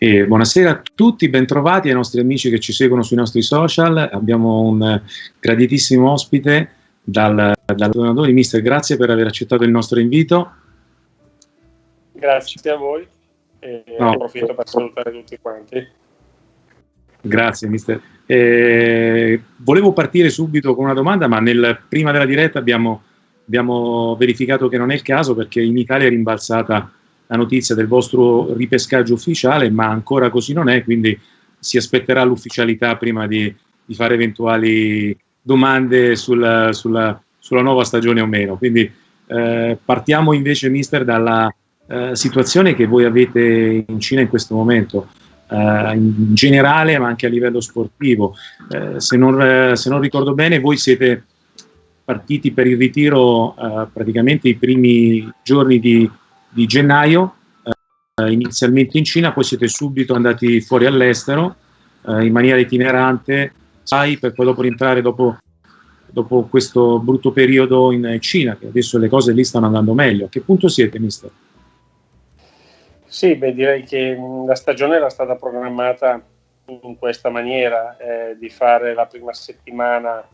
Buonasera a tutti, bentrovati ai nostri amici che ci seguono sui nostri social. Abbiamo un graditissimo ospite dall'allenatore mister. Grazie per aver accettato il nostro invito. Grazie a voi e approfitto per salutare tutti quanti. Grazie mister. Volevo partire subito con una domanda, ma prima della diretta abbiamo verificato che non è il caso, perché in Italia è rimbalzata la notizia del vostro ripescaggio ufficiale, ma ancora così non è, quindi si aspetterà l'ufficialità prima di fare eventuali domande sulla nuova stagione o meno. Quindi partiamo invece, mister, dalla situazione che voi avete in Cina in questo momento, in generale, ma anche a livello sportivo. Se non ricordo bene, voi siete partiti per il ritiro praticamente i primi giorni di gennaio, inizialmente in Cina, poi siete subito andati fuori all'estero in maniera itinerante, per poi dopo rientrare dopo questo brutto periodo in Cina, che adesso le cose lì stanno andando meglio. A che punto siete, mister? Sì, direi che la stagione era stata programmata in questa maniera, di fare la prima settimana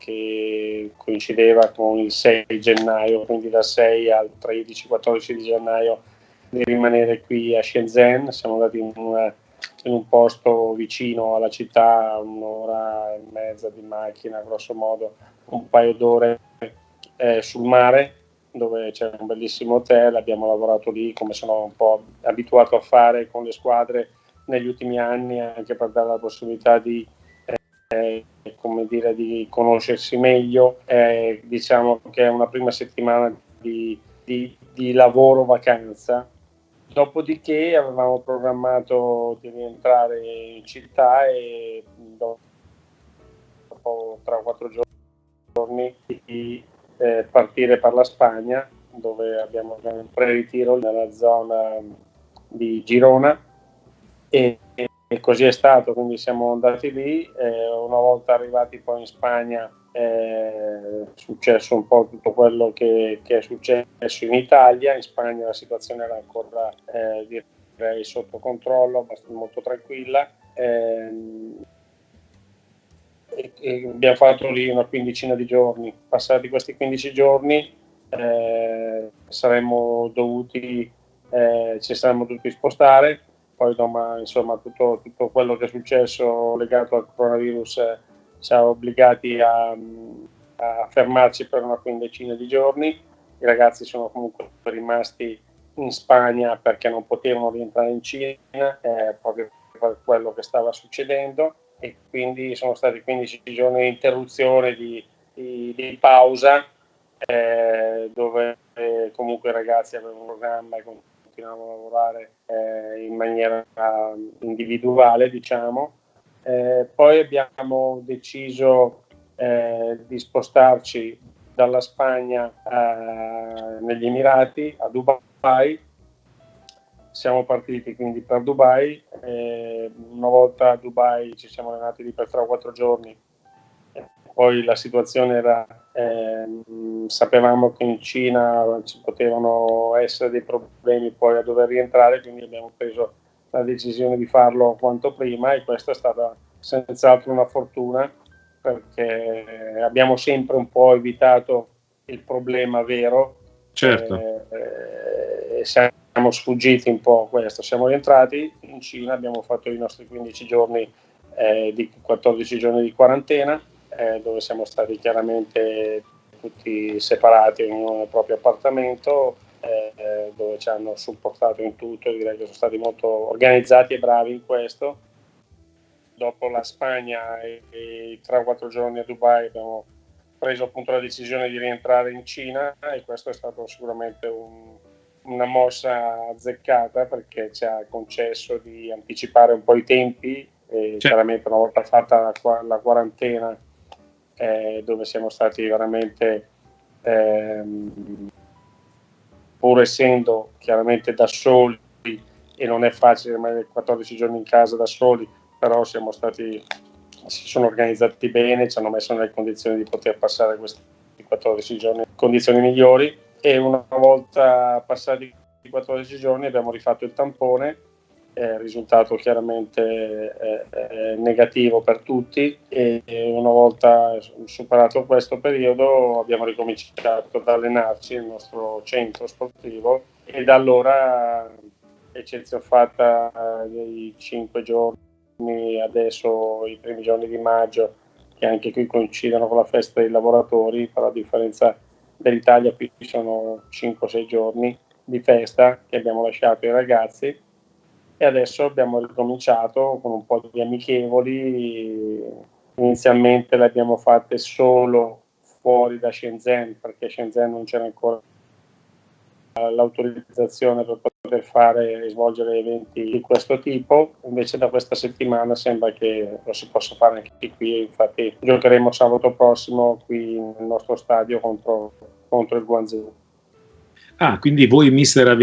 che coincideva con il 6 gennaio, quindi dal 6 al 13-14 di gennaio, di rimanere qui a Shenzhen. Siamo andati in un posto vicino alla città, 1.5 ore di macchina, grosso modo, un paio d'ore sul mare, dove c'è un bellissimo hotel. Abbiamo lavorato lì, come sono un po' abituato a fare con le squadre negli ultimi anni, anche per dare la possibilità di conoscersi meglio. Diciamo che è una prima settimana di lavoro vacanza. Dopodiché avevamo programmato di rientrare in città e dopo 3 o 4 giorni di partire per la Spagna, dove abbiamo un pre-ritiro nella zona di Girona, e così è stato. Quindi siamo andati lì, una volta arrivati poi in Spagna è successo un po' tutto quello che è successo in Italia. In Spagna la situazione era ancora direi sotto controllo, abbastanza molto tranquilla, e abbiamo fatto lì una quindicina di giorni. Passati questi 15 giorni ci saremmo dovuti spostare. Poi insomma tutto quello che è successo legato al coronavirus ci ha obbligati a fermarci per una quindicina di giorni. I ragazzi sono comunque rimasti in Spagna perché non potevano rientrare in Cina, proprio per quello che stava succedendo, e quindi sono stati 15 giorni di interruzione, di pausa, dove comunque i ragazzi avevano un programma e continuavamo a lavorare in maniera individuale, diciamo. Poi abbiamo deciso di spostarci dalla Spagna negli Emirati, a Dubai. Siamo partiti quindi per Dubai. Una volta a Dubai ci siamo allenati lì per 3 o 4 giorni. Poi la situazione era, sapevamo che in Cina ci potevano essere dei problemi poi a dover rientrare, quindi abbiamo preso la decisione di farlo quanto prima, e questa è stata senz'altro una fortuna, perché abbiamo sempre un po' evitato il problema vero. Certo. Siamo sfuggiti un po' a questo. Siamo rientrati in Cina, abbiamo fatto i nostri 15 giorni di 14 giorni di quarantena, dove siamo stati chiaramente tutti separati, ognuno nel proprio appartamento, dove ci hanno supportato in tutto. Direi che sono stati molto organizzati e bravi in questo. Dopo la Spagna e i 3 o 4 giorni a Dubai abbiamo preso appunto la decisione di rientrare in Cina, e questo è stato sicuramente una mossa azzeccata, perché ci ha concesso di anticipare un po' i tempi. Chiaramente una volta fatta la quarantena, dove siamo stati veramente, pur essendo chiaramente da soli, e non è facile rimanere 14 giorni in casa da soli, però si sono organizzati bene, ci hanno messo nelle condizioni di poter passare questi 14 giorni in condizioni migliori. E una volta passati 14 giorni abbiamo rifatto il tampone, risultato chiaramente negativo per tutti, e una volta superato questo periodo abbiamo ricominciato ad allenarci nel nostro centro sportivo, e da allora, eccezione fatta dei 5 giorni, adesso i primi giorni di maggio, che anche qui coincidono con la festa dei lavoratori, però a differenza dell'Italia qui sono 5-6 giorni di festa che abbiamo lasciato ai ragazzi, e adesso abbiamo ricominciato con un po' di amichevoli. Inizialmente le abbiamo fatte solo fuori da Shenzhen, perché Shenzhen non c'era ancora l'autorizzazione per poter fare e svolgere eventi di questo tipo. Invece da questa settimana sembra che lo si possa fare anche qui, infatti giocheremo sabato prossimo qui nel nostro stadio contro il Guangzhou. Quindi voi, mister,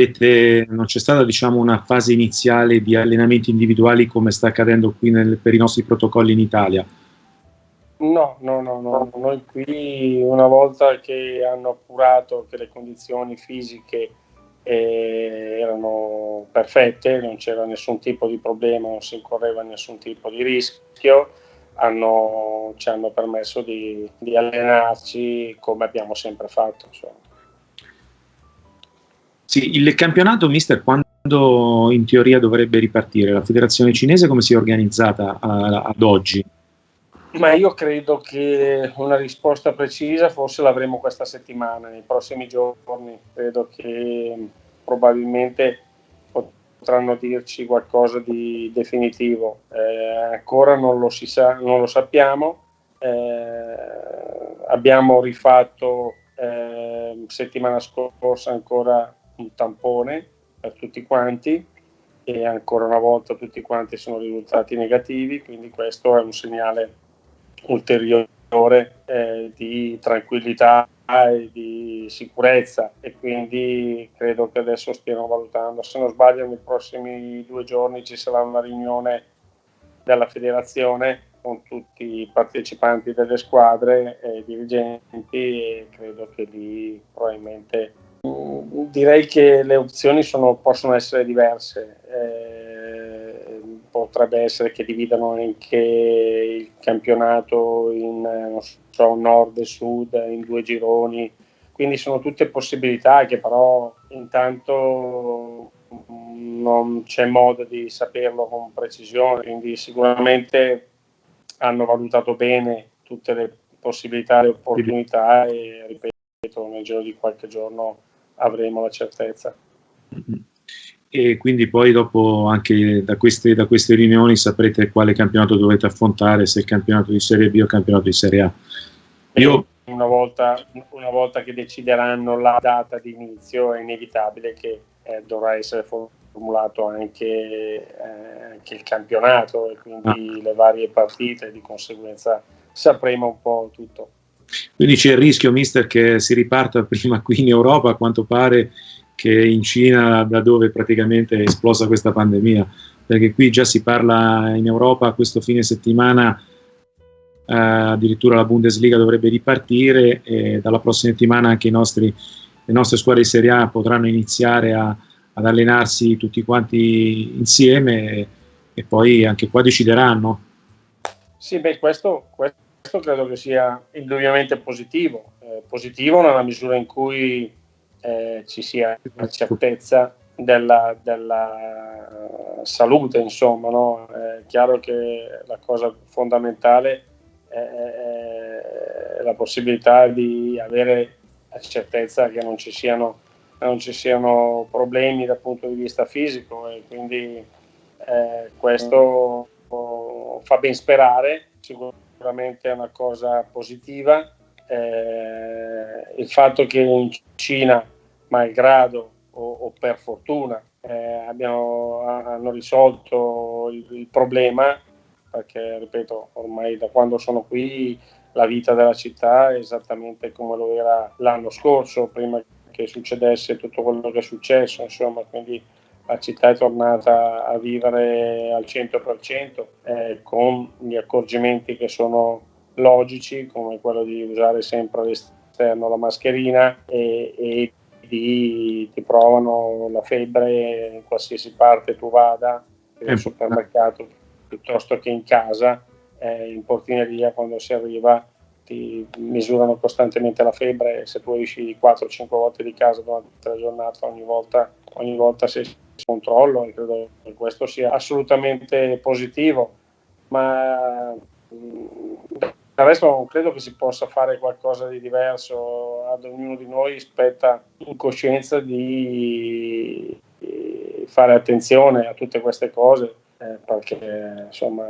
non c'è stata, diciamo, una fase iniziale di allenamenti individuali come sta accadendo qui per i nostri protocolli in Italia? No. Noi qui, una volta che hanno appurato che le condizioni fisiche erano perfette, non c'era nessun tipo di problema, non si incorreva nessun tipo di rischio, ci hanno permesso di allenarci come abbiamo sempre fatto, insomma. Sì, il campionato, mister, quando in teoria dovrebbe ripartire? La federazione cinese come si è organizzata ad oggi? Ma io credo che una risposta precisa forse l'avremo questa settimana, nei prossimi giorni. Credo che probabilmente potranno dirci qualcosa di definitivo. Ancora non lo sappiamo. Abbiamo rifatto settimana scorsa ancora un tampone per tutti quanti, e ancora una volta tutti quanti sono risultati negativi, quindi questo è un segnale ulteriore di tranquillità e di sicurezza, e quindi credo che adesso stiano valutando. Se non sbaglio, nei prossimi 2 giorni ci sarà una riunione della federazione con tutti i partecipanti delle squadre e dirigenti, e credo che lì probabilmente direi che le opzioni possono essere diverse. Potrebbe essere che dividano anche il campionato in nord e sud, in 2 gironi, quindi sono tutte possibilità che però intanto non c'è modo di saperlo con precisione, quindi sicuramente hanno valutato bene tutte le possibilità e opportunità, e ripeto, nel giro di qualche giorno avremo la certezza. E quindi poi dopo, anche da queste riunioni, saprete quale campionato dovete affrontare, se il campionato di Serie B o il campionato di Serie A. Una volta che decideranno la data di inizio, è inevitabile che dovrà essere formulato anche il campionato, e quindi le varie partite, di conseguenza sapremo un po' tutto. Quindi c'è il rischio, mister, che si riparta prima qui in Europa, a quanto pare, che in Cina, da dove praticamente è esplosa questa pandemia, perché qui già si parla in Europa questo fine settimana, addirittura la Bundesliga dovrebbe ripartire, e dalla prossima settimana anche le nostre squadre di Serie A potranno iniziare ad allenarsi tutti quanti insieme, e poi anche qua decideranno. Sì, questo credo che sia indubbiamente positivo nella misura in cui ci sia la certezza della salute, insomma, no? È chiaro che la cosa fondamentale è la possibilità di avere la certezza che non ci siano problemi dal punto di vista fisico, e quindi questo fa ben sperare. Sicuramente è una cosa positiva. Il fatto che in Cina, malgrado o per fortuna, hanno risolto il problema, perché ripeto, ormai da quando sono qui la vita della città è esattamente come lo era l'anno scorso, prima che succedesse tutto quello che è successo, insomma, quindi la città è tornata a vivere al 100%, con gli accorgimenti che sono logici, come quello di usare sempre all'esterno la mascherina e ti provano la febbre in qualsiasi parte tu vada, al supermercato piuttosto che in casa, in portineria quando si arriva ti misurano costantemente la febbre, e se tu esci 4-5 volte di casa durante la giornata, ogni volta sei in controllo, e credo che questo sia assolutamente positivo, ma del resto non credo che si possa fare qualcosa di diverso. Ad ognuno di noi spetta in coscienza di fare attenzione a tutte queste cose, perché insomma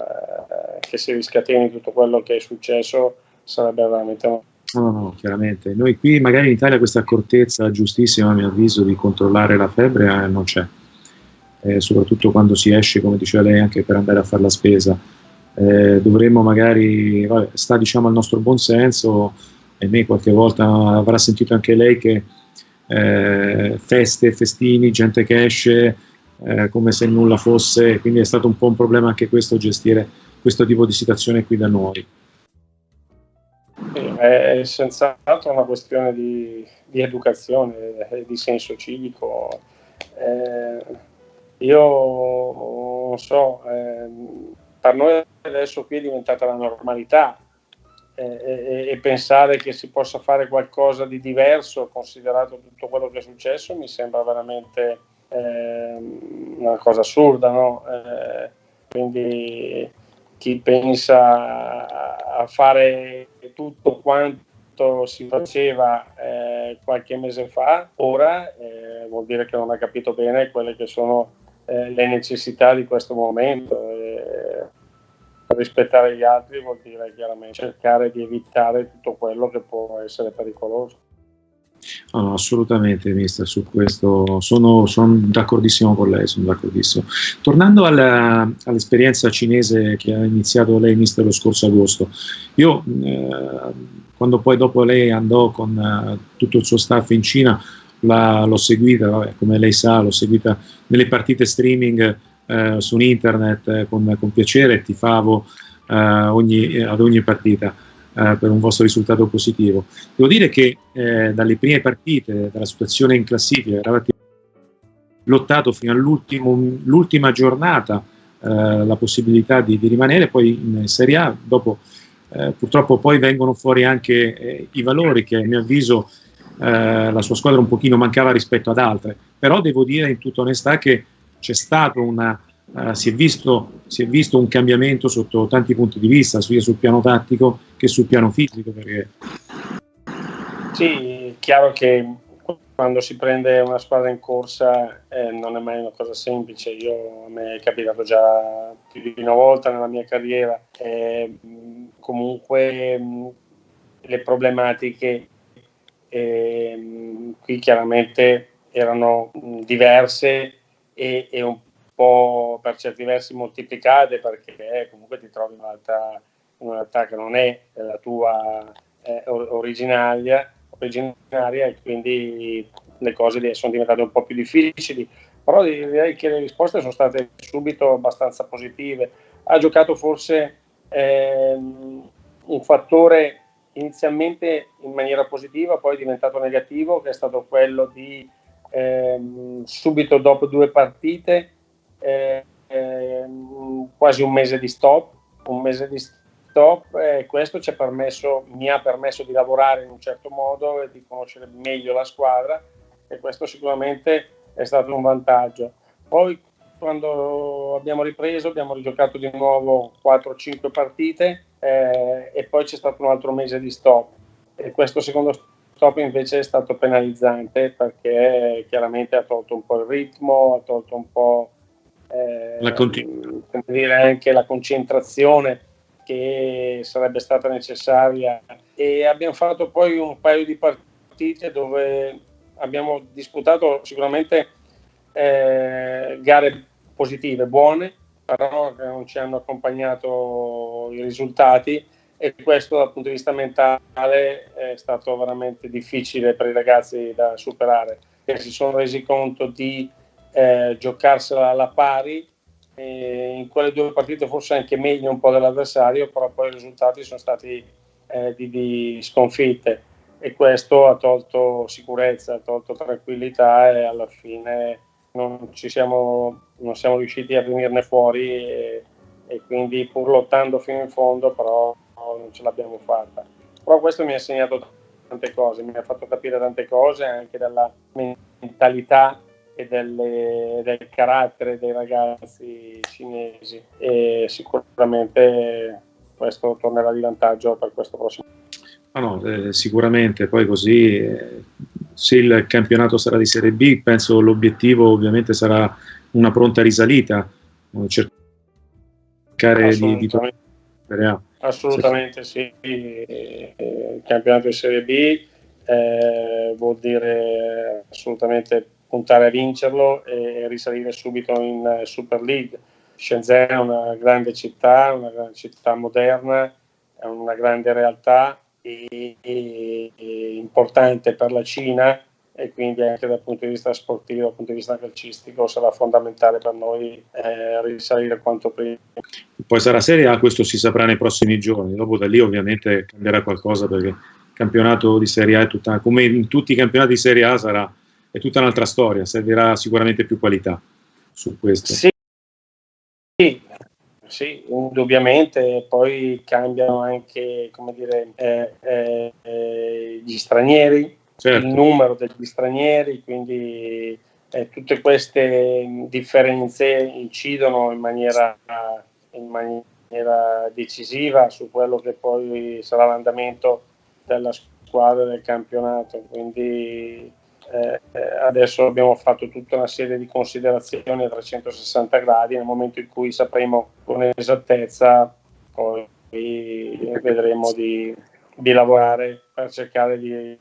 che si riscateni tutto quello che è successo sarebbe veramente No, chiaramente. Noi qui magari in Italia questa accortezza giustissima, a mio avviso, di controllare la febbre non c'è, soprattutto quando si esce, come diceva lei, anche per andare a fare la spesa. Dovremmo magari, sta diciamo al nostro buon senso, e me qualche volta avrà sentito anche lei che feste, festini, gente che esce come se nulla fosse, quindi è stato un po' un problema anche questo, gestire questo tipo di situazione qui da noi. È senz'altro una questione di educazione, di senso civico. Io non so, per noi adesso qui è diventata la normalità, e pensare che si possa fare qualcosa di diverso, considerato tutto quello che è successo, mi sembra veramente una cosa assurda, no? Quindi chi pensa a fare tutto quanto si faceva qualche mese fa, ora vuol dire che non ha capito bene quelle che sono le necessità di questo momento. Rispettare gli altri vuol dire chiaramente cercare di evitare tutto quello che può essere pericoloso. No, assolutamente, mister, su questo sono d'accordissimo con lei, sono d'accordissimo. Tornando all'esperienza cinese che ha iniziato lei, mister, lo scorso agosto, io quando poi dopo lei andò con tutto il suo staff in Cina, l'ho seguita, come lei sa, l'ho seguita nelle partite streaming su internet con piacere, tifavo ad ogni partita per un vostro risultato positivo. Devo dire che dalle prime partite, dalla situazione in classifica, eravate lottato fino all'ultima giornata la possibilità di rimanere, poi in Serie A, dopo purtroppo poi vengono fuori anche i valori che a mio avviso la sua squadra un pochino mancava rispetto ad altre, però devo dire in tutta onestà che c'è stato si è visto un cambiamento sotto tanti punti di vista, sia sul piano tattico che sul piano fisico. Perché... Sì, è chiaro che quando si prende una squadra in corsa non è mai una cosa semplice. A me è capitato già più di una volta nella mia carriera. Comunque le problematiche qui chiaramente erano diverse e un po' per certi versi moltiplicate, perché comunque ti trovi in una realtà che non è la tua originaria, e quindi le cose sono diventate un po' più difficili, però direi che le risposte sono state subito abbastanza positive. Ha giocato forse un fattore inizialmente in maniera positiva, poi è diventato negativo, che è stato quello di subito dopo 2 partite quasi un mese di stop, e questo mi ha permesso di lavorare in un certo modo e di conoscere meglio la squadra, e questo sicuramente è stato un vantaggio. Poi quando abbiamo ripreso abbiamo rigiocato di nuovo 4-5 partite e poi c'è stato un altro mese di stop, e questo secondo stop invece è stato penalizzante, perché chiaramente ha tolto un po' il ritmo, ha tolto un po' anche la concentrazione che sarebbe stata necessaria, e abbiamo fatto poi un paio di partite dove abbiamo disputato sicuramente gare positive, buone, però che non ci hanno accompagnato i risultati, e questo dal punto di vista mentale è stato veramente difficile per i ragazzi da superare, che si sono resi conto di giocarsela alla pari. In quelle 2 partite forse anche meglio un po' dell'avversario, però poi i risultati sono stati di sconfitte, e questo ha tolto sicurezza, ha tolto tranquillità e alla fine non siamo riusciti a venirne fuori e quindi pur lottando fino in fondo però non ce l'abbiamo fatta. Però questo mi ha insegnato tante cose, mi ha fatto capire tante cose anche della mentalità e del carattere dei ragazzi cinesi e sicuramente questo tornerà di vantaggio per questo prossimo. Sicuramente poi così se il campionato sarà di Serie B, penso l'obiettivo ovviamente sarà una pronta risalita, cercare di tornare in Serie A. Assolutamente sì, il campionato di Serie B vuol dire assolutamente puntare a vincerlo e risalire subito in Super League. Shenzhen è una grande città moderna, è una grande realtà e importante per la Cina e quindi anche dal punto di vista sportivo, dal punto di vista calcistico sarà fondamentale per noi risalire quanto prima. Poi sarà Serie A, questo si saprà nei prossimi giorni, dopo da lì ovviamente cambierà qualcosa perché il campionato di Serie A è tutta, come in tutti i campionati di Serie A è tutta un'altra storia, servirà sicuramente più qualità su questo. Sì, indubbiamente, poi cambiano anche, come dire, gli stranieri, certo. Il numero degli stranieri, quindi tutte queste differenze incidono in maniera decisiva su quello che poi sarà l'andamento della squadra del campionato. Quindi adesso abbiamo fatto tutta una serie di considerazioni a 360 gradi, nel momento in cui sapremo con esattezza poi vedremo di lavorare per cercare di...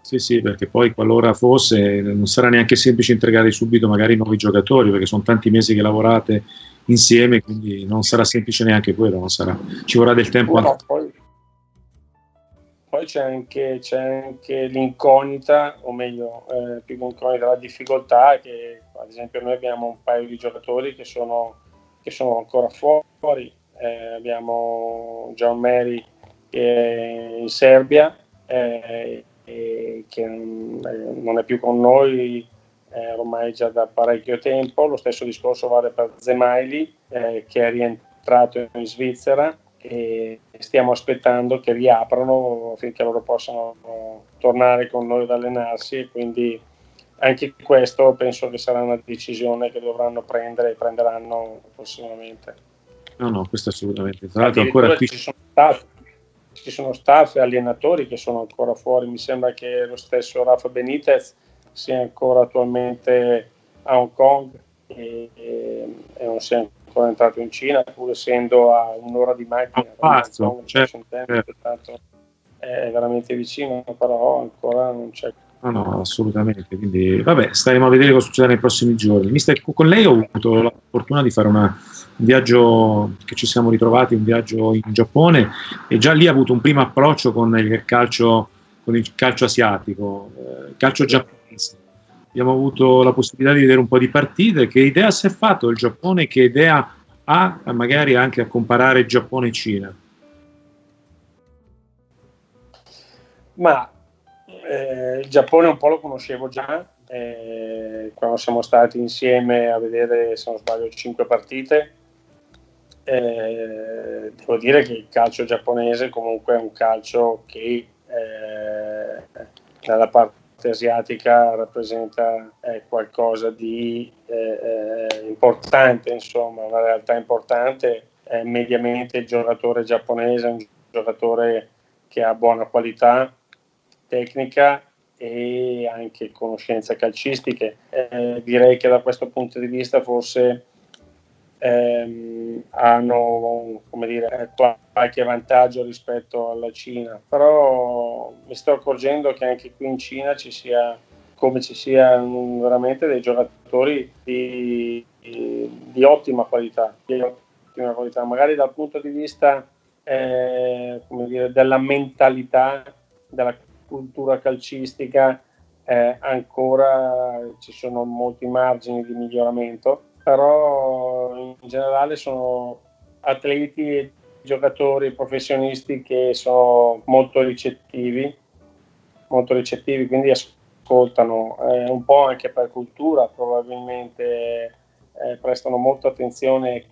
Sì, perché poi qualora fosse non sarà neanche semplice integrare subito magari nuovi giocatori, perché sono tanti mesi che lavorate insieme, quindi non sarà semplice neanche quello, ci vorrà del tempo. No, poi c'è anche l'incognita, o meglio, più che l'incognita, la difficoltà che ad esempio noi abbiamo un paio di giocatori che sono ancora fuori, abbiamo John Mary che è in Serbia che non è più con noi ormai già da parecchio tempo. Lo stesso discorso vale per Zemaili che è rientrato in Svizzera e stiamo aspettando che riaprano affinché loro possano tornare con noi ad allenarsi e quindi anche questo penso che sarà una decisione che dovranno prendere e prenderanno prossimamente. No, questo assolutamente. Tra l'altro ancora qui ci sono staff e allenatori che sono ancora fuori, mi sembra che lo stesso Rafa Benitez sia ancora attualmente a Hong Kong e non sia ancora entrato in Cina, pur essendo a un'ora di macchina da Hong Kong, certo. È veramente vicino, però ancora non c'è. No, assolutamente. Quindi, vabbè, staremo a vedere cosa succederà nei prossimi giorni. Mister, con lei ho avuto la fortuna di fare un viaggio che ci siamo ritrovati, un viaggio in Giappone, e già lì ha avuto un primo approccio con il calcio asiatico, calcio giapponese. Abbiamo avuto la possibilità di vedere un po' di partite. Che idea si è fatto il Giappone? Che idea ha magari anche a comparare Giappone e Cina? Ma il Giappone un po' lo conoscevo già quando siamo stati insieme a vedere, se non sbaglio, 5 partite. Devo dire che il calcio giapponese comunque è un calcio che dalla parte asiatica rappresenta qualcosa di importante, insomma, una realtà importante. Mediamente il giocatore giapponese è un giocatore che ha buona qualità tecnica e anche conoscenze calcistiche. Direi che da questo punto di vista forse hanno, come dire, qualche vantaggio rispetto alla Cina, però mi sto accorgendo che anche qui in Cina ci sia veramente dei giocatori di ottima qualità, magari dal punto di vista come dire, della mentalità, della cultura calcistica ancora ci sono molti margini di miglioramento, però in generale sono atleti giocatori professionisti che sono molto ricettivi, quindi ascoltano, un po' anche per cultura probabilmente, prestano molta attenzione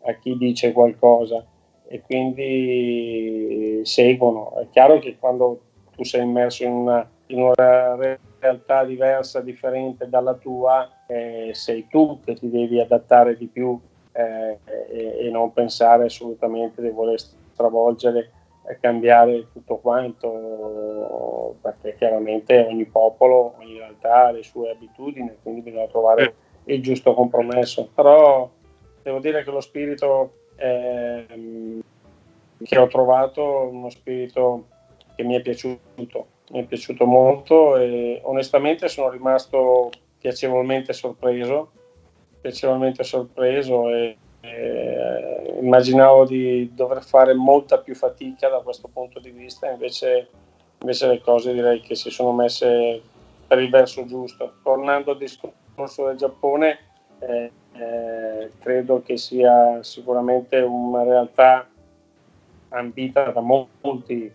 a chi dice qualcosa e quindi seguono. È chiaro che quando tu sei immerso in una realtà diversa, differente dalla tua, sei tu che ti devi adattare di più e non pensare assolutamente di voler stravolgere e cambiare tutto quanto, perché chiaramente ogni popolo, ogni realtà ha le sue abitudini, quindi bisogna trovare il giusto compromesso. Però devo dire che lo spirito che ho trovato è uno spirito che mi è piaciuto molto e onestamente sono rimasto piacevolmente sorpreso e immaginavo di dover fare molta più fatica da questo punto di vista, invece le cose direi che si sono messe per il verso giusto. Tornando al discorso del Giappone, credo che sia sicuramente una realtà ambita da molti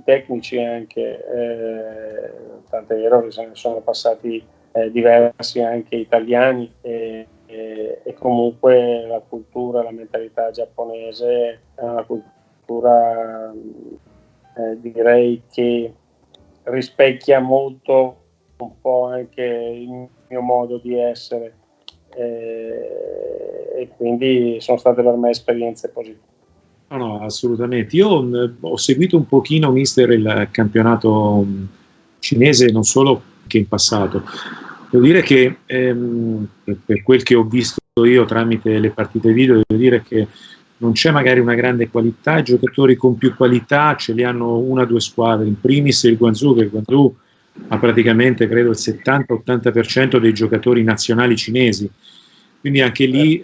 tecnici anche, tant'è vero che se ne sono passati diversi anche italiani e comunque la cultura, la mentalità giapponese è una cultura direi che rispecchia molto un po' anche il mio modo di essere e quindi sono state per me esperienze positive. No, assolutamente. Io ho seguito un pochino, mister, il campionato cinese, non solo che in passato. Devo dire che per quel che ho visto io tramite le partite video, devo dire che non c'è magari una grande qualità, i giocatori con più qualità ce li hanno una o due squadre, in primis il Guangzhou, che il Guangzhou ha praticamente credo il 70-80% dei giocatori nazionali cinesi, quindi anche lì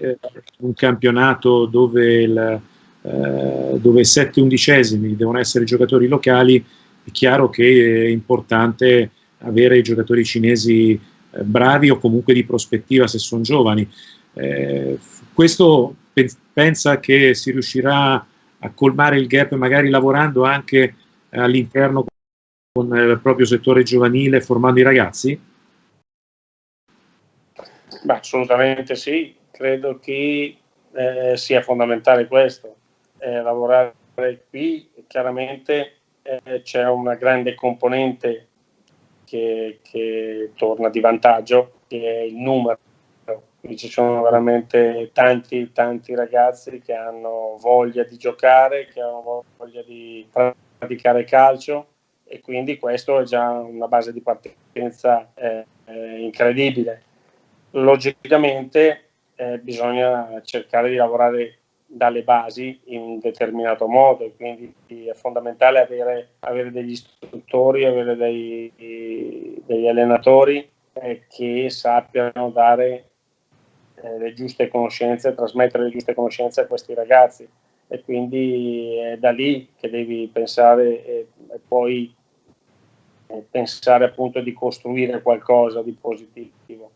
un campionato dove dove 7/11 devono essere giocatori locali, è chiaro che è importante avere i giocatori cinesi bravi o comunque di prospettiva se sono giovani. Questo pensa che si riuscirà a colmare il gap magari lavorando anche all'interno con il proprio settore giovanile, formando i ragazzi? Beh, assolutamente sì, credo che sia fondamentale questo, lavorare qui. Chiaramente c'è una grande componente che torna di vantaggio, che è il numero. Quindi ci sono veramente tanti ragazzi che hanno voglia di giocare, che hanno voglia di praticare calcio e quindi questo è già una base di partenza incredibile. Logicamente bisogna cercare di lavorare dalle basi in un determinato modo e quindi è fondamentale avere degli istruttori, avere degli allenatori che sappiano dare le giuste conoscenze, trasmettere le giuste conoscenze a questi ragazzi e quindi è da lì che devi pensare e poi pensare appunto di costruire qualcosa di positivo.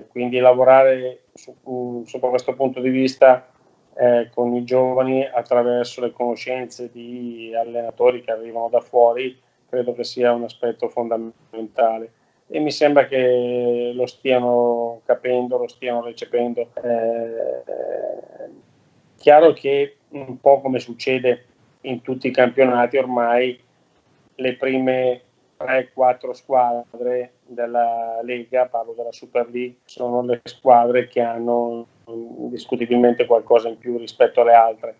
Quindi lavorare sotto questo punto di vista con i giovani attraverso le conoscenze di allenatori che arrivano da fuori credo che sia un aspetto fondamentale e mi sembra che lo stiano capendo, lo stiano recependo. Chiaro che un po' come succede in tutti i campionati ormai le prime 3-4 squadre della Lega, parlo della Super League, sono le squadre che hanno indiscutibilmente qualcosa in più rispetto alle altre.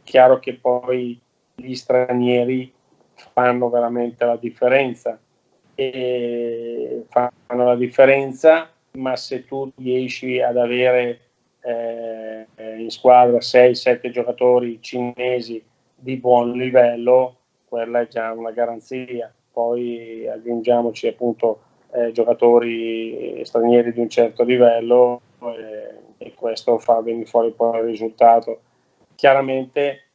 Chiaro che poi gli stranieri fanno veramente la differenza ma se tu riesci ad avere in squadra 6-7 giocatori cinesi di buon livello, quella è già una garanzia. Poi aggiungiamoci appunto giocatori stranieri di un certo livello e questo fa venire fuori poi il risultato. Chiaramente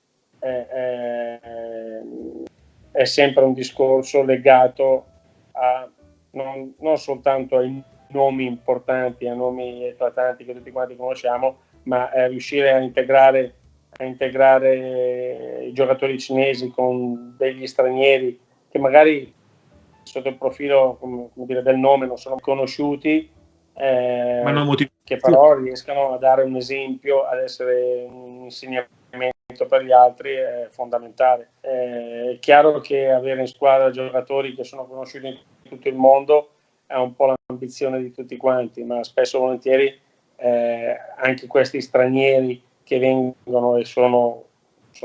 è sempre un discorso legato a non soltanto ai nomi importanti, a nomi eclatanti che tutti quanti conosciamo, ma riuscire a integrare i giocatori cinesi con degli stranieri che magari sotto il profilo, come dire, del nome non sono conosciuti, che però riescano a dare un esempio, ad essere un insegnamento per gli altri, è fondamentale. È chiaro che avere in squadra giocatori che sono conosciuti in tutto il mondo è un po' l'ambizione di tutti quanti, ma spesso e volentieri anche questi stranieri che vengono e sono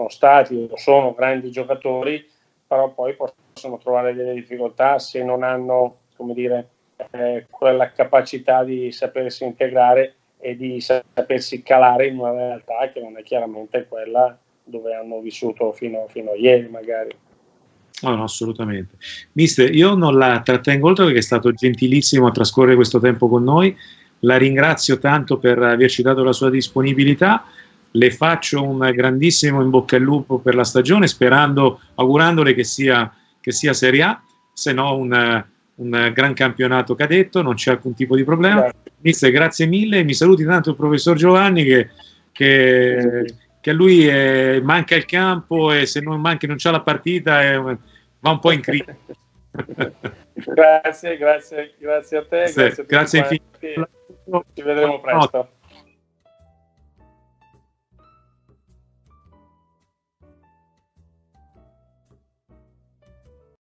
stati o sono grandi giocatori, però poi possono trovare delle difficoltà se non hanno, come dire, quella capacità di sapersi integrare e di sapersi calare in una realtà che non è chiaramente quella dove hanno vissuto fino a ieri magari. No, assolutamente. Mister, io non la trattengo oltre perché è stato gentilissimo a trascorrere questo tempo con noi. La ringrazio tanto per averci dato la sua disponibilità. Le faccio un grandissimo in bocca al lupo per la stagione, augurandole che sia Serie A, se no un gran campionato cadetto, non c'è alcun tipo di problema. Grazie. Mister, grazie mille. Mi saluti tanto il professor Giovanni che a lui manca il campo e se non c'ha la partita va un po' in crisi. grazie a te, grazie a tutti. Grazie infinito. Ci vedremo presto.